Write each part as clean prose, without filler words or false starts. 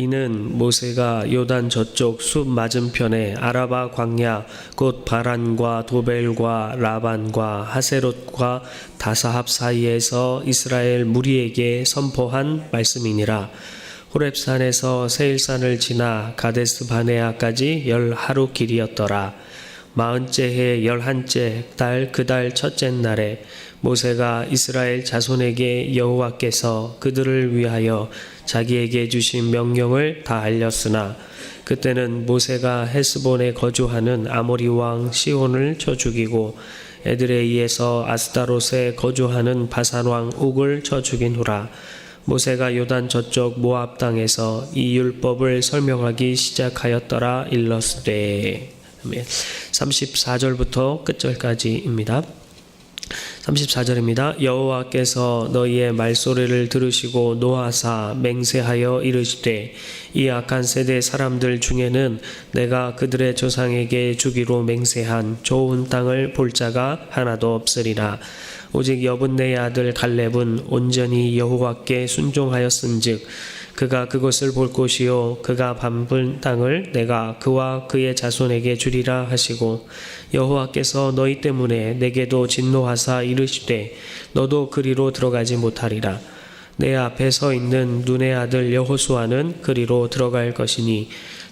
이는 모세가 요단 저쪽 숲 맞은편에 아라바 광야 곧 바란과 도벨과 라반과 하세롯과 다사합 사이에서 이스라엘 무리에게 선포한 말씀이니라. 호렙산에서 세일산을 지나 가데스 바네아까지 10하루 길이었더라. 40째 해 11째 달 그 달 첫째 날에 모세가 이스라엘 자손에게 여호와께서 그들을 위하여 자기에게 주신 명령을 다 알렸으나 그때는 모세가 헤스본에 거주하는 아모리 왕 시온을 쳐 죽이고 에드레이에서 아스타롯에 거주하는 바산 왕 옥을 쳐 죽인 후라. 모세가 요단 저쪽 모압 땅에서 이 율법을 설명하기 시작하였더라. 일렀으되. 34절부터 끝절까지입니다. 34절입니다. 여호와께서 너희의 말소리를 들으시고 노하사 맹세하여 이르시되 이 악한 세대 사람들 중에는 내가 그들의 조상에게 주기로 맹세한 좋은 땅을 볼 자가 하나도 없으리라. 오직 여분네의 아들 갈렙은 온전히 여호와께 순종하였은즉 그가 그것을 볼 곳이요 그가 밟은 땅을 내가 그와 그의 자손에게 주리라 하시고 여호와께서 너희 때문에 내게도 진노하사 이르시되 너도 그리로 들어가지 못하리라. 내 앞에 서 있는 눈의 아들 여호수아는 그리로 들어갈 것이니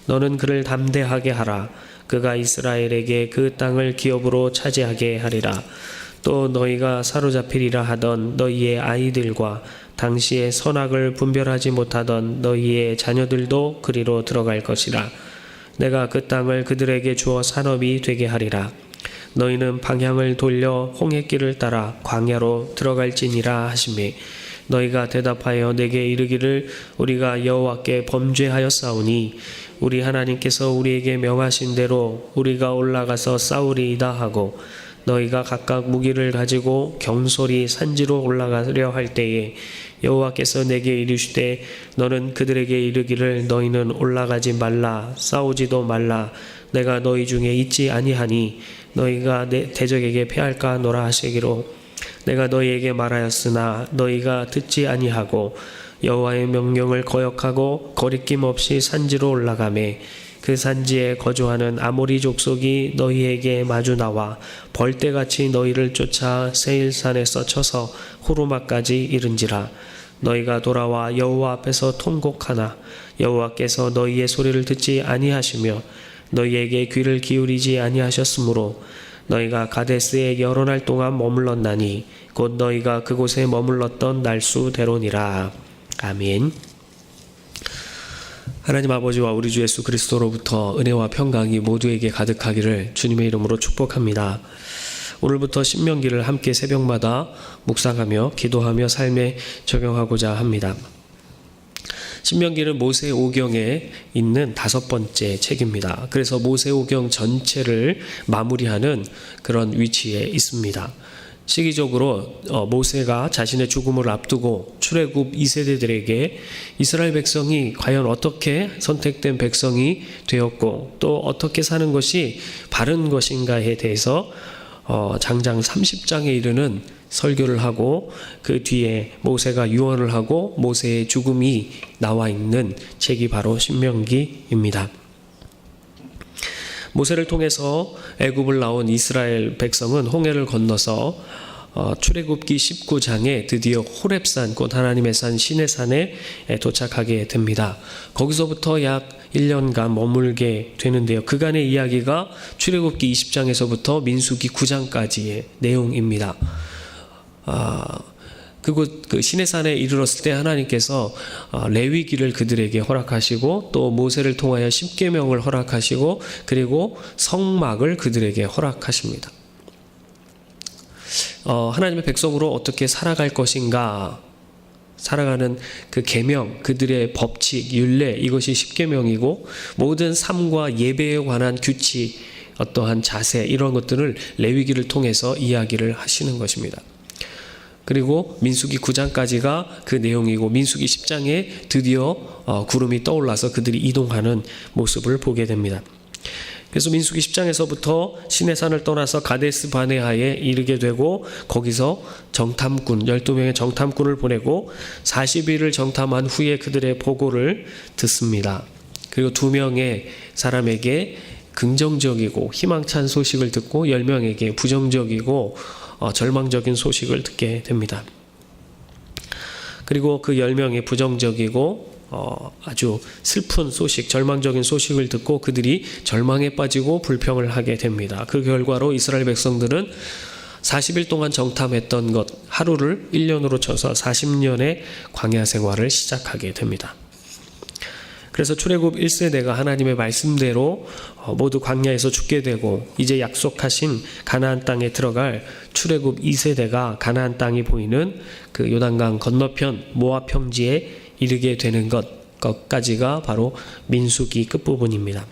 너는 그를 담대하게 하라. 그가 이스라엘에게 그 땅을 기업으로 차지하게 하리라. 또 너희가 사로잡히리라 하던 너희의 아이들과 당시에 선악을 분별하지 못하던 너희의 자녀들도 그리로 들어갈 것이라. 내가 그 땅을 그들에게 주어 산업이 되게 하리라. 너희는 방향을 돌려 홍해길을 따라 광야로 들어갈지니라 하시매 너희가 대답하여 내게 이르기를 우리가 여호와께 범죄하였사오니 우리 하나님께서 우리에게 명하신 대로 우리가 올라가서 싸우리이다 하고 너희가 각각 무기를 가지고 경솔히 산지로 올라가려 할 때에 여호와께서 내게 이르시되 너는 그들에게 이르기를 너희는 올라가지 말라 싸우지도 말라 내가 너희 중에 있지 아니하니 너희가 내 대적에게 패할까 하노라 하시기로 내가 너희에게 말하였으나 너희가 듣지 아니하고 여호와의 명령을 거역하고 거리낌 없이 산지로 올라가매 그 산지에 거주하는 아모리 족속이 너희에게 마주 나와 벌떼같이 너희를 쫓아 세일산에서 쳐서 호르마까지 이른지라. 너희가 돌아와 여호와 앞에서 통곡하나 여호와께서 너희의 소리를 듣지 아니하시며 너희에게 귀를 기울이지 아니하셨으므로 너희가 가데스에 여러 날 동안 머물렀나니 곧 너희가 그곳에 머물렀던 날수대로니라. 아멘. 하나님 아버지와 우리 주 예수 그리스도로부터 은혜와 평강이 모두에게 가득하기를 주님의 이름으로 축복합니다. 오늘부터 신명기를 함께 새벽마다 묵상하며 기도하며 삶에 적용하고자 합니다. 신명기는 모세오경에 있는 5번째 책입니다. 그래서 모세오경 전체를 마무리하는 그런 위치에 있습니다. 시기적으로 모세가 자신의 죽음을 앞두고 출애굽 2세대들에게 이스라엘 백성이 과연 어떻게 선택된 백성이 되었고 또 어떻게 사는 것이 바른 것인가에 대해서 장장 30장에 이르는 설교를 하고 그 뒤에 모세가 유언을 하고 모세의 죽음이 나와 있는 책이 바로 신명기입니다. 모세를 통해서 애굽을 나온 이스라엘 백성은 홍해를 건너서 출애굽기 19장에 드디어 호렙산 곧 하나님의 산 시내산에 도착하게 됩니다. 거기서부터 약 1년간 머물게 되는데요. 그간의 이야기가 출애굽기 20장에서부터 민수기 9장까지의 내용입니다. 그곳 그 시내산에 이르렀을 때 하나님께서 레위기를 그들에게 허락하시고 또 모세를 통하여 십계명을 허락하시고 그리고 성막을 그들에게 허락하십니다. 하나님의 백성으로 어떻게 살아갈 것인가 살아가는 그 계명, 그들의 법칙, 율례 이것이 십계명이고 모든 삶과 예배에 관한 규칙, 어떠한 자세 이런 것들을 레위기를 통해서 이야기를 하시는 것입니다. 그리고 민수기 9장까지가 그 내용이고 민수기 10장에 드디어 구름이 떠올라서 그들이 이동하는 모습을 보게 됩니다. 그래서 민수기 10장에서부터 시내산을 떠나서 가데스 바네아에 이르게 되고 거기서 정탐꾼 12명의 정탐꾼을 보내고 40일을 정탐한 후에 그들의 보고를 듣습니다. 그리고 2명의 사람에게 긍정적이고 희망찬 소식을 듣고 10명에게 부정적이고 절망적인 소식을 듣게 됩니다. 그리고 그 10명의 부정적이고 아주 슬픈 소식, 절망적인 소식을 듣고 그들이 절망에 빠지고 불평을 하게 됩니다. 그 결과로 이스라엘 백성들은 40일 동안 정탐했던 것 하루를 1년으로 쳐서 40년의 광야 생활을 시작하게 됩니다. 그래서 출애굽 1세대가 하나님의 말씀대로 모두 광야에서 죽게 되고 이제 약속하신 가나안 땅에 들어갈 출애굽 2세대가 가나안 땅이 보이는 그 요단강 건너편 모압 평지에 이르게 되는 것까지가 바로 민수기 끝부분입니다.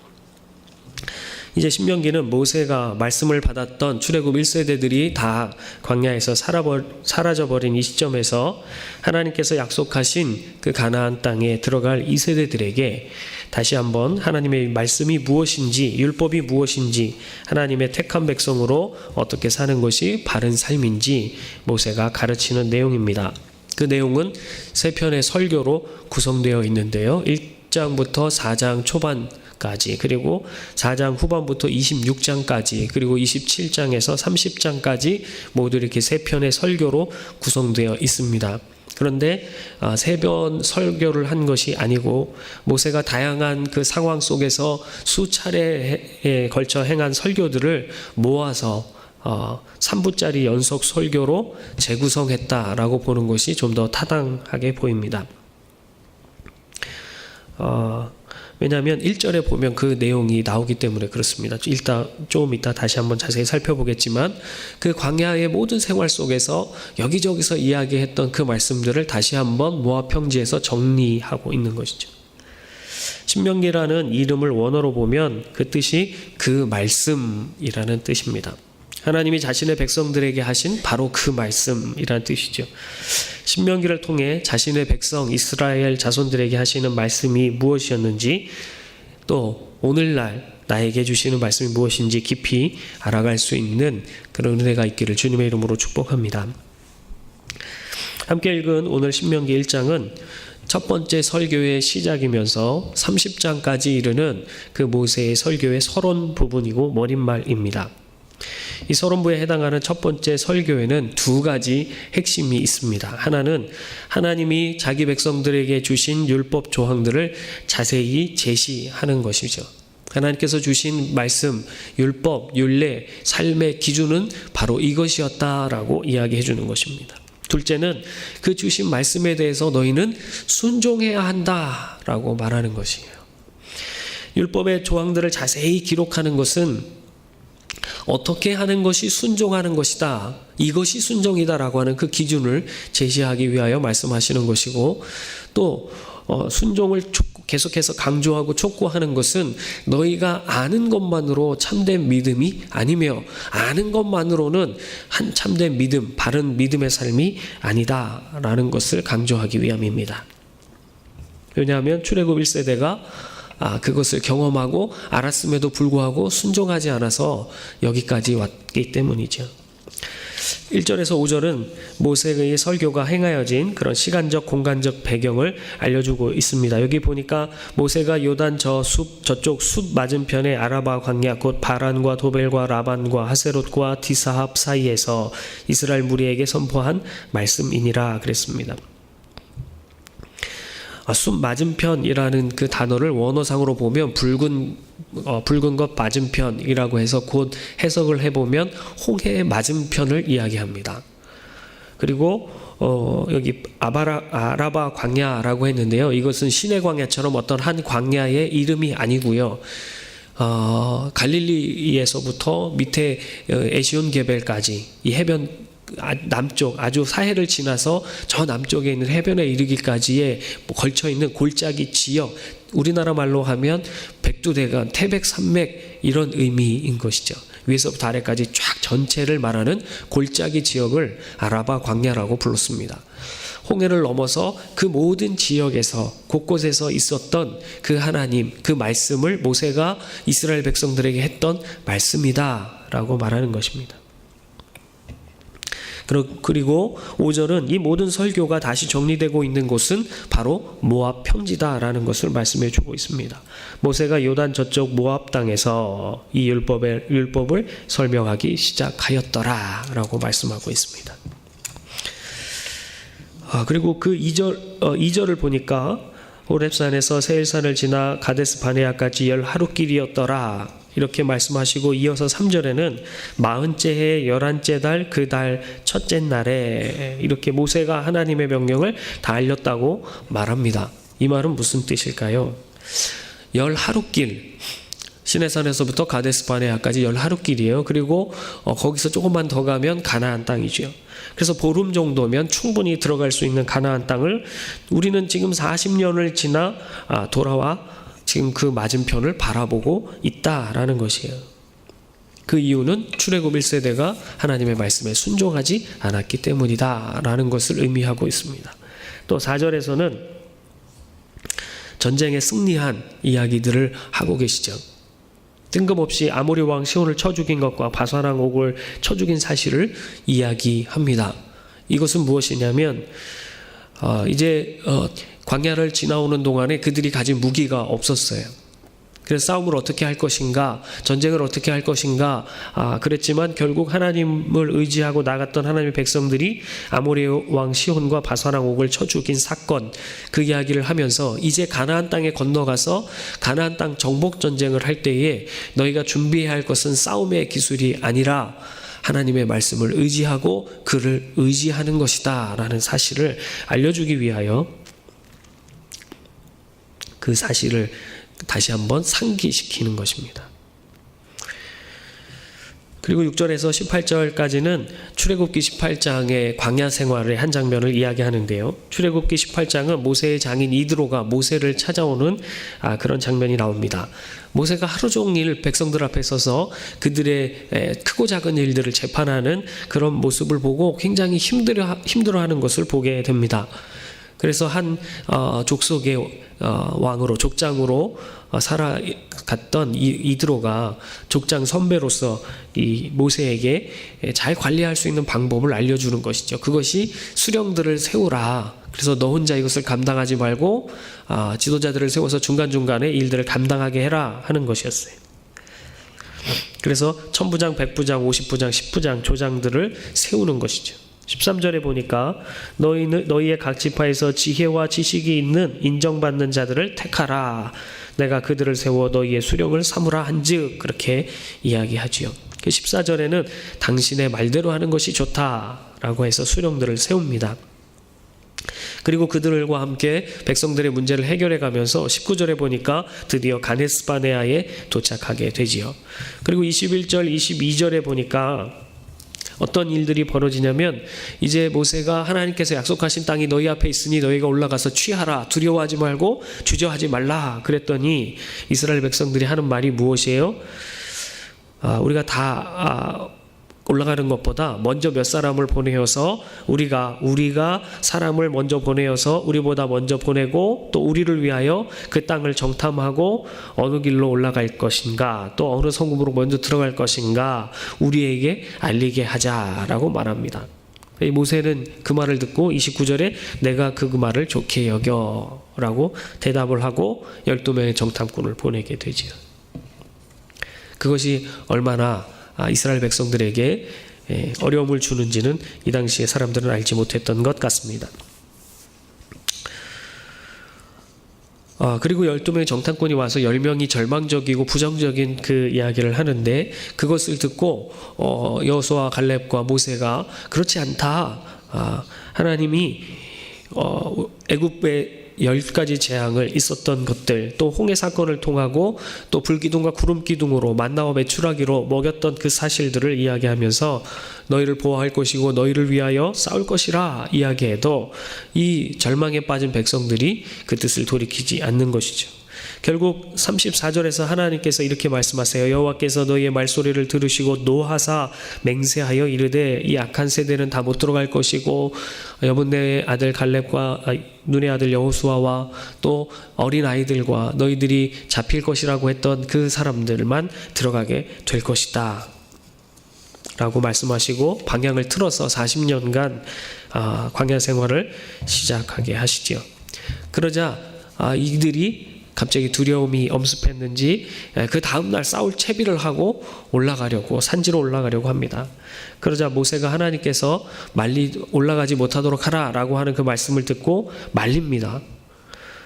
이제 신명기는 모세가 말씀을 받았던 출애굽 1세대들이 다 광야에서 사라져버린 이 시점에서 하나님께서 약속하신 그 가나안 땅에 들어갈 2세대들에게 다시 한번 하나님의 말씀이 무엇인지, 율법이 무엇인지, 하나님의 택한 백성으로 어떻게 사는 것이 바른 삶인지 모세가 가르치는 내용입니다. 그 내용은 3편의 설교로 구성되어 있는데요. 1장부터 4장 초반까지, 그리고 4장 후반부터 26장까지, 그리고 27장에서 30장까지 모두 이렇게 3편의 설교로 구성되어 있습니다. 그런데 3편 설교를 한 것이 아니고 모세가 다양한 그 상황 속에서 수차례에 걸쳐 행한 설교들을 모아서 3부짜리 연속 설교로 재구성했다라고 보는 것이 좀 더 타당하게 보입니다. 왜냐하면 1절에 보면 그 내용이 나오기 때문에 그렇습니다. 좀 이따 다시 한번 자세히 살펴보겠지만 그 광야의 모든 생활 속에서 여기저기서 이야기했던 그 말씀들을 다시 한번 모압 평지에서 정리하고 있는 것이죠. 신명기라는 이름을 원어로 보면 그 뜻이 그 말씀이라는 뜻입니다. 하나님이 자신의 백성들에게 하신 바로 그 말씀이라는 뜻이죠. 신명기를 통해 자신의 백성 이스라엘 자손들에게 하시는 말씀이 무엇이었는지, 또 오늘날 나에게 주시는 말씀이 무엇인지 깊이 알아갈 수 있는 그런 은혜가 있기를 주님의 이름으로 축복합니다. 함께 읽은 오늘 신명기 1장은 첫 번째 설교의 시작이면서 30장까지 이르는 그 모세의 설교의 서론 부분이고 머릿말입니다. 이 서론부에 해당하는 첫 번째 설교에는 2가지 핵심이 있습니다. 하나는 하나님이 자기 백성들에게 주신 율법 조항들을 자세히 제시하는 것이죠. 하나님께서 주신 말씀, 율법, 율례, 삶의 기준은 바로 이것이었다라고 이야기해 주는 것입니다. 둘째는 그 주신 말씀에 대해서 너희는 순종해야 한다라고 말하는 것이에요. 율법의 조항들을 자세히 기록하는 것은 어떻게 하는 것이 순종하는 것이다, 이것이 순종이다라고 하는 그 기준을 제시하기 위하여 말씀하시는 것이고, 또 순종을 계속해서 강조하고 촉구하는 것은 너희가 아는 것만으로 참된 믿음이 아니며 아는 것만으로는 한 참된 믿음, 바른 믿음의 삶이 아니다라는 것을 강조하기 위함입니다. 왜냐하면 출애굽 1세대가 그것을 경험하고 알았음에도 불구하고 순종하지 않아서 여기까지 왔기 때문이죠. 1절에서 5절은 모세의 설교가 행하여진 그런 시간적 공간적 배경을 알려주고 있습니다. 여기 보니까 모세가 요단 저쪽 숲 맞은편의 아라바 광야 곧 바란과 도벨과 라반과 하세롯과 디사합 사이에서 이스라엘 무리에게 선포한 말씀이니라 그랬습니다. 숲 맞은편이라는 그 단어를 원어상으로 보면 붉은 것 맞은편이라고 해서 곧 해석을 해보면 홍해의 맞은편을 이야기합니다. 그리고 여기 아라바 광야라고 했는데요. 이것은 시내 광야처럼 어떤 한 광야의 이름이 아니고요. 갈릴리에서부터 밑에 에시온 게벨까지 이 해변 남쪽 아주 사해를 지나서 저 남쪽에 있는 해변에 이르기까지에 걸쳐있는 골짜기 지역, 우리나라 말로 하면 백두대간, 태백산맥 이런 의미인 것이죠. 위에서부터 아래까지 쫙 전체를 말하는 골짜기 지역을 아라바 광야라고 불렀습니다. 홍해를 넘어서 그 모든 지역에서 곳곳에서 있었던 그 하나님, 그 말씀을 모세가 이스라엘 백성들에게 했던 말씀이다 라고 말하는 것입니다. 그리고 5절은 이 모든 설교가 다시 정리되고 있는 곳은 바로 모압 평지다라는 것을 말씀해 주고 있습니다. 모세가 요단 저쪽 모압 땅에서 이 율법을 설명하기 시작하였더라라고 말씀하고 있습니다. 그리고 그 2절을 보니까 호렙산에서 세일산을 지나 가데스 바네아까지 10하루길이었더라 이렇게 말씀하시고, 이어서 3절에는 40째 해 11째 달 그 달 첫째 날에 이렇게 모세가 하나님의 명령을 다 알렸다고 말합니다. 이 말은 무슨 뜻일까요? 10하루길, 시내산에서부터 가데스 바네아까지 10하루길이에요. 그리고 거기서 조금만 더 가면 가나안 땅이죠. 그래서 보름 정도면 충분히 들어갈 수 있는 가나안 땅을 우리는 지금 40년을 지나 돌아와 지금 그 맞은편을 바라보고 있다라는 것이에요. 그 이유는 출애굽 1세대가 하나님의 말씀에 순종하지 않았기 때문이다라는 것을 의미하고 있습니다. 또 4절에서는 전쟁에 승리한 이야기들을 하고 계시죠. 뜬금없이 아모리 왕 시온을 쳐 죽인 것과 바산왕 옥을 쳐 죽인 사실을 이야기합니다. 이것은 무엇이냐면 이제 광야를 지나오는 동안에 그들이 가진 무기가 없었어요. 그래서 싸움을 어떻게 할 것인가, 전쟁을 어떻게 할 것인가 그랬지만 결국 하나님을 의지하고 나갔던 하나님의 백성들이 아모리 왕 시온과 바산왕 옥을 쳐 죽인 사건, 그 이야기를 하면서 이제 가나안 땅에 건너가서 가나안 땅 정복 전쟁을 할 때에 너희가 준비해야 할 것은 싸움의 기술이 아니라 하나님의 말씀을 의지하고 그를 의지하는 것이다 라는 사실을 알려주기 위하여 그 사실을 다시 한번 상기시키는 것입니다. 그리고 6절에서 18절까지는 출애굽기 18장의 광야 생활의 한 장면을 이야기하는데요. 출애굽기 18장은 모세의 장인 이드로가 모세를 찾아오는 그런 장면이 나옵니다. 모세가 하루 종일 백성들 앞에 서서 그들의 크고 작은 일들을 재판하는 그런 모습을 보고 굉장히 힘들어하는 것을 보게 됩니다. 그래서 한 족속의 왕으로, 족장으로 살아갔던 이드로가 족장 선배로서 이 모세에게 잘 관리할 수 있는 방법을 알려주는 것이죠. 그것이 수령들을 세우라. 그래서 너 혼자 이것을 감당하지 말고 지도자들을 세워서 중간중간에 일들을 감당하게 해라 하는 것이었어요. 그래서 천부장, 백부장, 50부장, 10부장 조장들을 세우는 것이죠. 13절에 보니까 너희의 각 지파에서 지혜와 지식이 있는 인정받는 자들을 택하라. 내가 그들을 세워 너희의 수령을 삼으라 한즉, 그렇게 이야기하지요. 14절에는 당신의 말대로 하는 것이 좋다라고 해서 수령들을 세웁니다. 그리고 그들과 함께 백성들의 문제를 해결해 가면서 19절에 보니까 드디어 가데스 바네아에 도착하게 되지요. 그리고 21절, 22절에 보니까 어떤 일들이 벌어지냐면, 이제 모세가 하나님께서 약속하신 땅이 너희 앞에 있으니 너희가 올라가서 취하라. 두려워하지 말고 주저하지 말라. 그랬더니 이스라엘 백성들이 하는 말이 무엇이에요? 우리가 다 올라가는 것보다 먼저 몇 사람을 보내어서 우리가 사람을 먼저 보내어서 우리보다 먼저 보내고 또 우리를 위하여 그 땅을 정탐하고 어느 길로 올라갈 것인가, 또 어느 성읍으로 먼저 들어갈 것인가 우리에게 알리게 하자라고 말합니다. 이 모세는 그 말을 듣고 29절에 내가 그 말을 좋게 여겨라고 대답을 하고 12명의 정탐꾼을 보내게 되지요. 그것이 얼마나 이스라엘 백성들에게 어려움을 주는지는 이 당시에 사람들은 알지 못했던 것 같습니다. 그리고 12명의 정탐꾼이 와서 10명이 절망적이고 부정적인 그 이야기를 하는데, 그것을 듣고 여호수아, 갈렙과 모세가 그렇지 않다. 하나님이 애굽의 10가지 재앙을 있었던 것들, 또 홍해 사건을 통하고 또 불기둥과 구름기둥으로 만나와 메추라기로 먹였던 그 사실들을 이야기하면서 너희를 보호할 것이고 너희를 위하여 싸울 것이라 이야기해도 이 절망에 빠진 백성들이 그 뜻을 돌이키지 않는 것이죠. 결국 34절에서 하나님께서 이렇게 말씀하세요. 여호와께서 너희의 말소리를 들으시고 노하사 맹세하여 이르되 이 악한 세대는 다 못 들어갈 것이고 여분네 아들 갈렙과 눈의 아들 여호수아와 또 어린 아이들과 너희들이 잡힐 것이라고 했던 그 사람들만 들어가게 될 것이다 라고 말씀하시고 방향을 틀어서 40년간 광야 생활을 시작하게 하시죠. 그러자 이들이 갑자기 두려움이 엄습했는지 그 다음날 싸울 채비를 하고 산지로 올라가려고 합니다. 그러자 모세가 하나님께서 올라가지 못하도록 하라 라고 하는 그 말씀을 듣고 말립니다.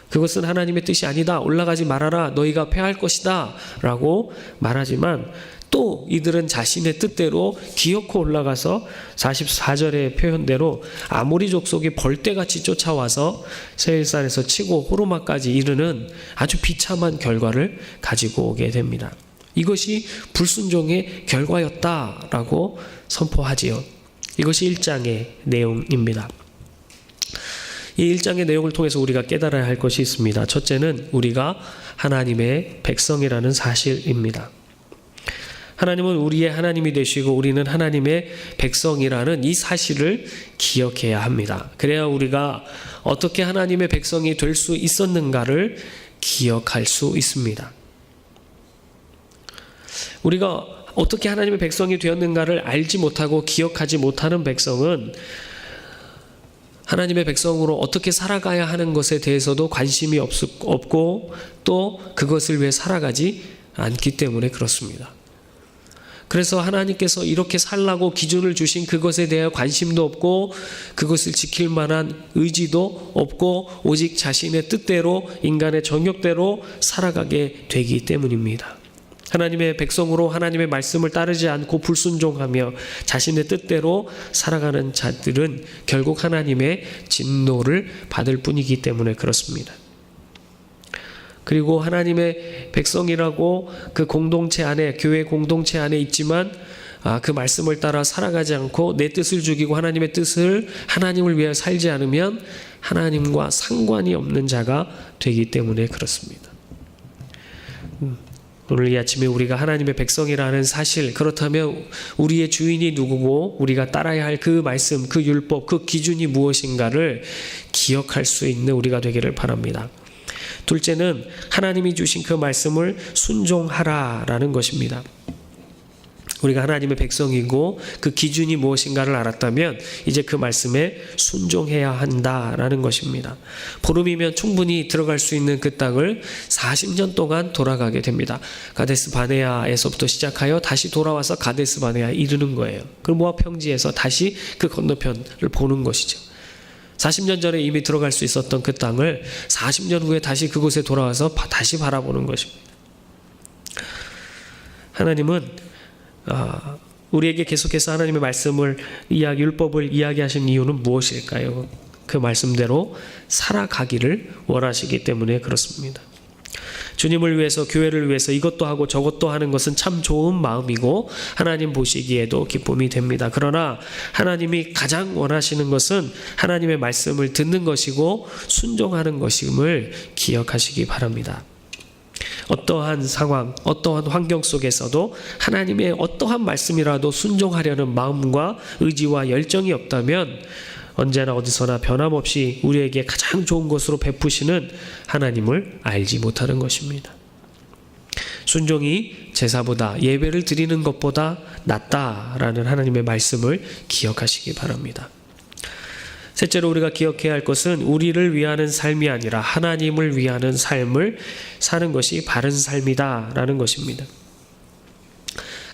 그것은 하나님의 뜻이 아니다. 올라가지 말아라. 너희가 패할 것이다 라고 말하지만 또 이들은 자신의 뜻대로 기어코 올라가서 44절의 표현대로 아모리 족속이 벌떼같이 쫓아와서 세일산에서 치고 호르마까지 이르는 아주 비참한 결과를 가지고 오게 됩니다. 이것이 불순종의 결과였다라고 선포하지요. 이것이 1장의 내용입니다. 이 1장의 내용을 통해서 우리가 깨달아야 할 것이 있습니다. 첫째는 우리가 하나님의 백성이라는 사실입니다. 하나님은 우리의 하나님이 되시고 우리는 하나님의 백성이라는 이 사실을 기억해야 합니다. 그래야 우리가 어떻게 하나님의 백성이 될 수 있었는가를 기억할 수 있습니다. 우리가 어떻게 하나님의 백성이 되었는가를 알지 못하고 기억하지 못하는 백성은 하나님의 백성으로 어떻게 살아가야 하는 것에 대해서도 관심이 없고 또 그것을 위해 살아가지 않기 때문에 그렇습니다. 그래서 하나님께서 이렇게 살라고 기준을 주신 그것에 대해 관심도 없고 그것을 지킬 만한 의지도 없고 오직 자신의 뜻대로 인간의 정욕대로 살아가게 되기 때문입니다. 하나님의 백성으로 하나님의 말씀을 따르지 않고 불순종하며 자신의 뜻대로 살아가는 자들은 결국 하나님의 진노를 받을 뿐이기 때문에 그렇습니다. 그리고 하나님의 백성이라고 그 공동체 안에, 교회 공동체 안에 있지만 그 말씀을 따라 살아가지 않고 내 뜻을 죽이고 하나님의 뜻을 하나님을 위해 살지 않으면 하나님과 상관이 없는 자가 되기 때문에 그렇습니다. 오늘 이 아침에 우리가 하나님의 백성이라는 사실, 그렇다면 우리의 주인이 누구고 우리가 따라야 할 그 말씀, 그 율법, 그 기준이 무엇인가를 기억할 수 있는 우리가 되기를 바랍니다. 둘째는 하나님이 주신 그 말씀을 순종하라라는 것입니다. 우리가 하나님의 백성이고 그 기준이 무엇인가를 알았다면 이제 그 말씀에 순종해야 한다라는 것입니다. 보름이면 충분히 들어갈 수 있는 그 땅을 40년 동안 돌아가게 됩니다. 가데스 바네아에서부터 시작하여 다시 돌아와서 가데스 바네아에 이르는 거예요. 그럼 모압 평지에서 다시 그 건너편을 보는 것이죠. 40년 전에 이미 들어갈 수 있었던 그 땅을 40년 후에 다시 그곳에 돌아와서 다시 바라보는 것입니다. 하나님은 우리에게 계속해서 하나님의 말씀을 율법을 이야기하신 이유는 무엇일까요? 그 말씀대로 살아가기를 원하시기 때문에 그렇습니다. 주님을 위해서, 교회를 위해서 이것도 하고 저것도 하는 것은 참 좋은 마음이고 하나님 보시기에도 기쁨이 됩니다. 그러나 하나님이 가장 원하시는 것은 하나님의 말씀을 듣는 것이고 순종하는 것임을 기억하시기 바랍니다. 어떠한 상황, 어떠한 환경 속에서도 하나님의 어떠한 말씀이라도 순종하려는 마음과 의지와 열정이 없다면 언제나 어디서나 변함없이 우리에게 가장 좋은 것으로 베푸시는 하나님을 알지 못하는 것입니다. 순종이 제사보다, 예배를 드리는 것보다 낫다라는 하나님의 말씀을 기억하시기 바랍니다. 셋째로 우리가 기억해야 할 것은 우리를 위하는 삶이 아니라 하나님을 위하는 삶을 사는 것이 바른 삶이다라는 것입니다.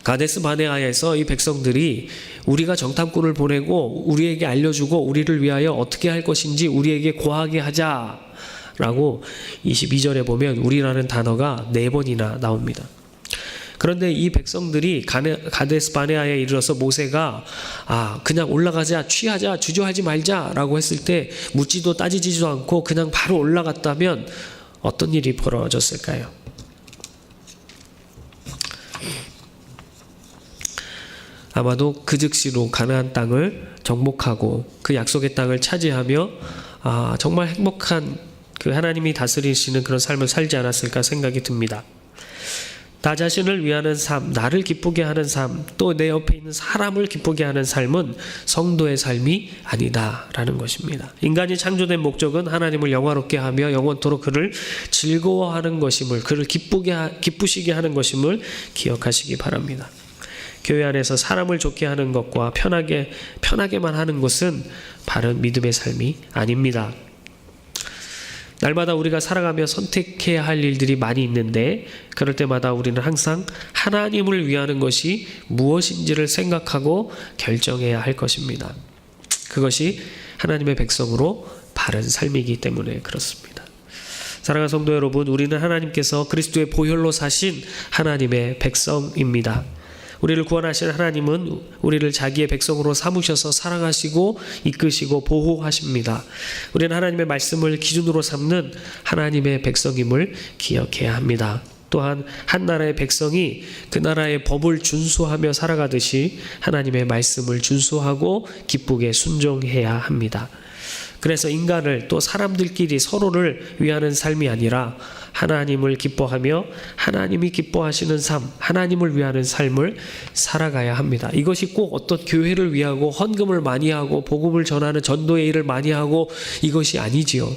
가데스 바네아에서 이 백성들이 우리가 정탐꾼을 보내고 우리에게 알려주고 우리를 위하여 어떻게 할 것인지 우리에게 고하게 하자라고 22절에 보면 우리라는 단어가 4번이나 나옵니다. 그런데 이 백성들이 가데스 바네아에 이르러서 모세가 그냥 올라가자, 취하자, 주저하지 말자라고 했을 때 묻지도 따지지도 않고 그냥 바로 올라갔다면 어떤 일이 벌어졌을까요? 아마도 그 즉시로 가나안 땅을 정복하고 그 약속의 땅을 차지하며 정말 행복한 그 하나님이 다스리시는 그런 삶을 살지 않았을까 생각이 듭니다. 나 자신을 위하는 삶, 나를 기쁘게 하는 삶, 또 내 옆에 있는 사람을 기쁘게 하는 삶은 성도의 삶이 아니다라는 것입니다. 인간이 창조된 목적은 하나님을 영화롭게 하며 영원토록 그를 즐거워하는 것임을, 그를 기쁘시게 하는 것임을 기억하시기 바랍니다. 교회 안에서 사람을 좋게 하는 것과 편하게만 하는 것은 바른 믿음의 삶이 아닙니다. 날마다 우리가 살아가며 선택해야 할 일들이 많이 있는데 그럴 때마다 우리는 항상 하나님을 위하는 것이 무엇인지를 생각하고 결정해야 할 것입니다. 그것이 하나님의 백성으로 바른 삶이기 때문에 그렇습니다. 사랑하는 성도 여러분, 우리는 하나님께서 그리스도의 보혈로 사신 하나님의 백성입니다. 우리를 구원하신 하나님은 우리를 자기의 백성으로 삼으셔서 사랑하시고 이끄시고 보호하십니다. 우리는 하나님의 말씀을 기준으로 삼는 하나님의 백성임을 기억해야 합니다. 또한 한 나라의 백성이 그 나라의 법을 준수하며 살아가듯이 하나님의 말씀을 준수하고 기쁘게 순종해야 합니다. 그래서 인간을 또 사람들끼리 서로를 위하는 삶이 아니라 하나님을 기뻐하며 하나님이 기뻐하시는 삶, 하나님을 위하는 삶을 살아가야 합니다. 이것이 꼭 어떤 교회를 위하고 헌금을 많이 하고 복음을 전하는 전도의 일을 많이 하고 이것이 아니지요.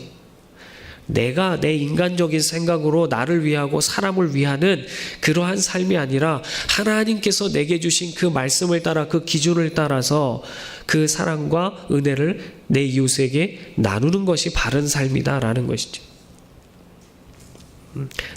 내가 내 인간적인 생각으로 나를 위하고 사람을 위하는 그러한 삶이 아니라 하나님께서 내게 주신 그 말씀을 따라 그 기준을 따라서 그 사랑과 은혜를 내 이웃에게 나누는 것이 바른 삶이다라는 것이죠.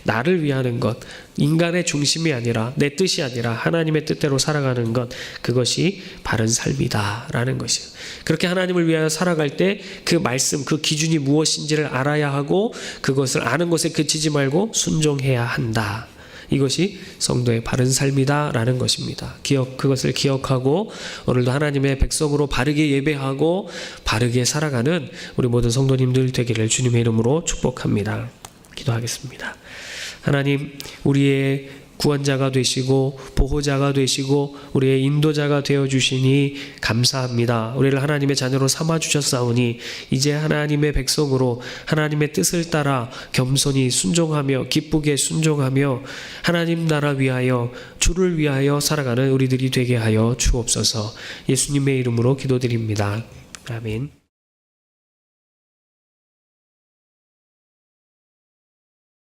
나를 위하는 것, 인간의 중심이 아니라 내 뜻이 아니라 하나님의 뜻대로 살아가는 것, 그것이 바른 삶이다라는 것이에요. 그렇게 하나님을 위하여 살아갈 때 그 말씀, 그 기준이 무엇인지를 알아야 하고 그것을 아는 것에 그치지 말고 순종해야 한다. 이것이 성도의 바른 삶이다라는 것입니다. 그것을 기억하고 오늘도 하나님의 백성으로 바르게 예배하고 바르게 살아가는 우리 모든 성도님들 되기를 주님의 이름으로 축복합니다. 기도하겠습니다. 하나님, 우리의 구원자가 되시고 보호자가 되시고 우리의 인도자가 되어주시니 감사합니다. 우리를 하나님의 자녀로 삼아주셨사오니 이제 하나님의 백성으로 하나님의 뜻을 따라 겸손히 순종하며 기쁘게 순종하며 하나님 나라 위하여 주를 위하여 살아가는 우리들이 되게 하여 주옵소서. 예수님의 이름으로 기도드립니다. 아멘.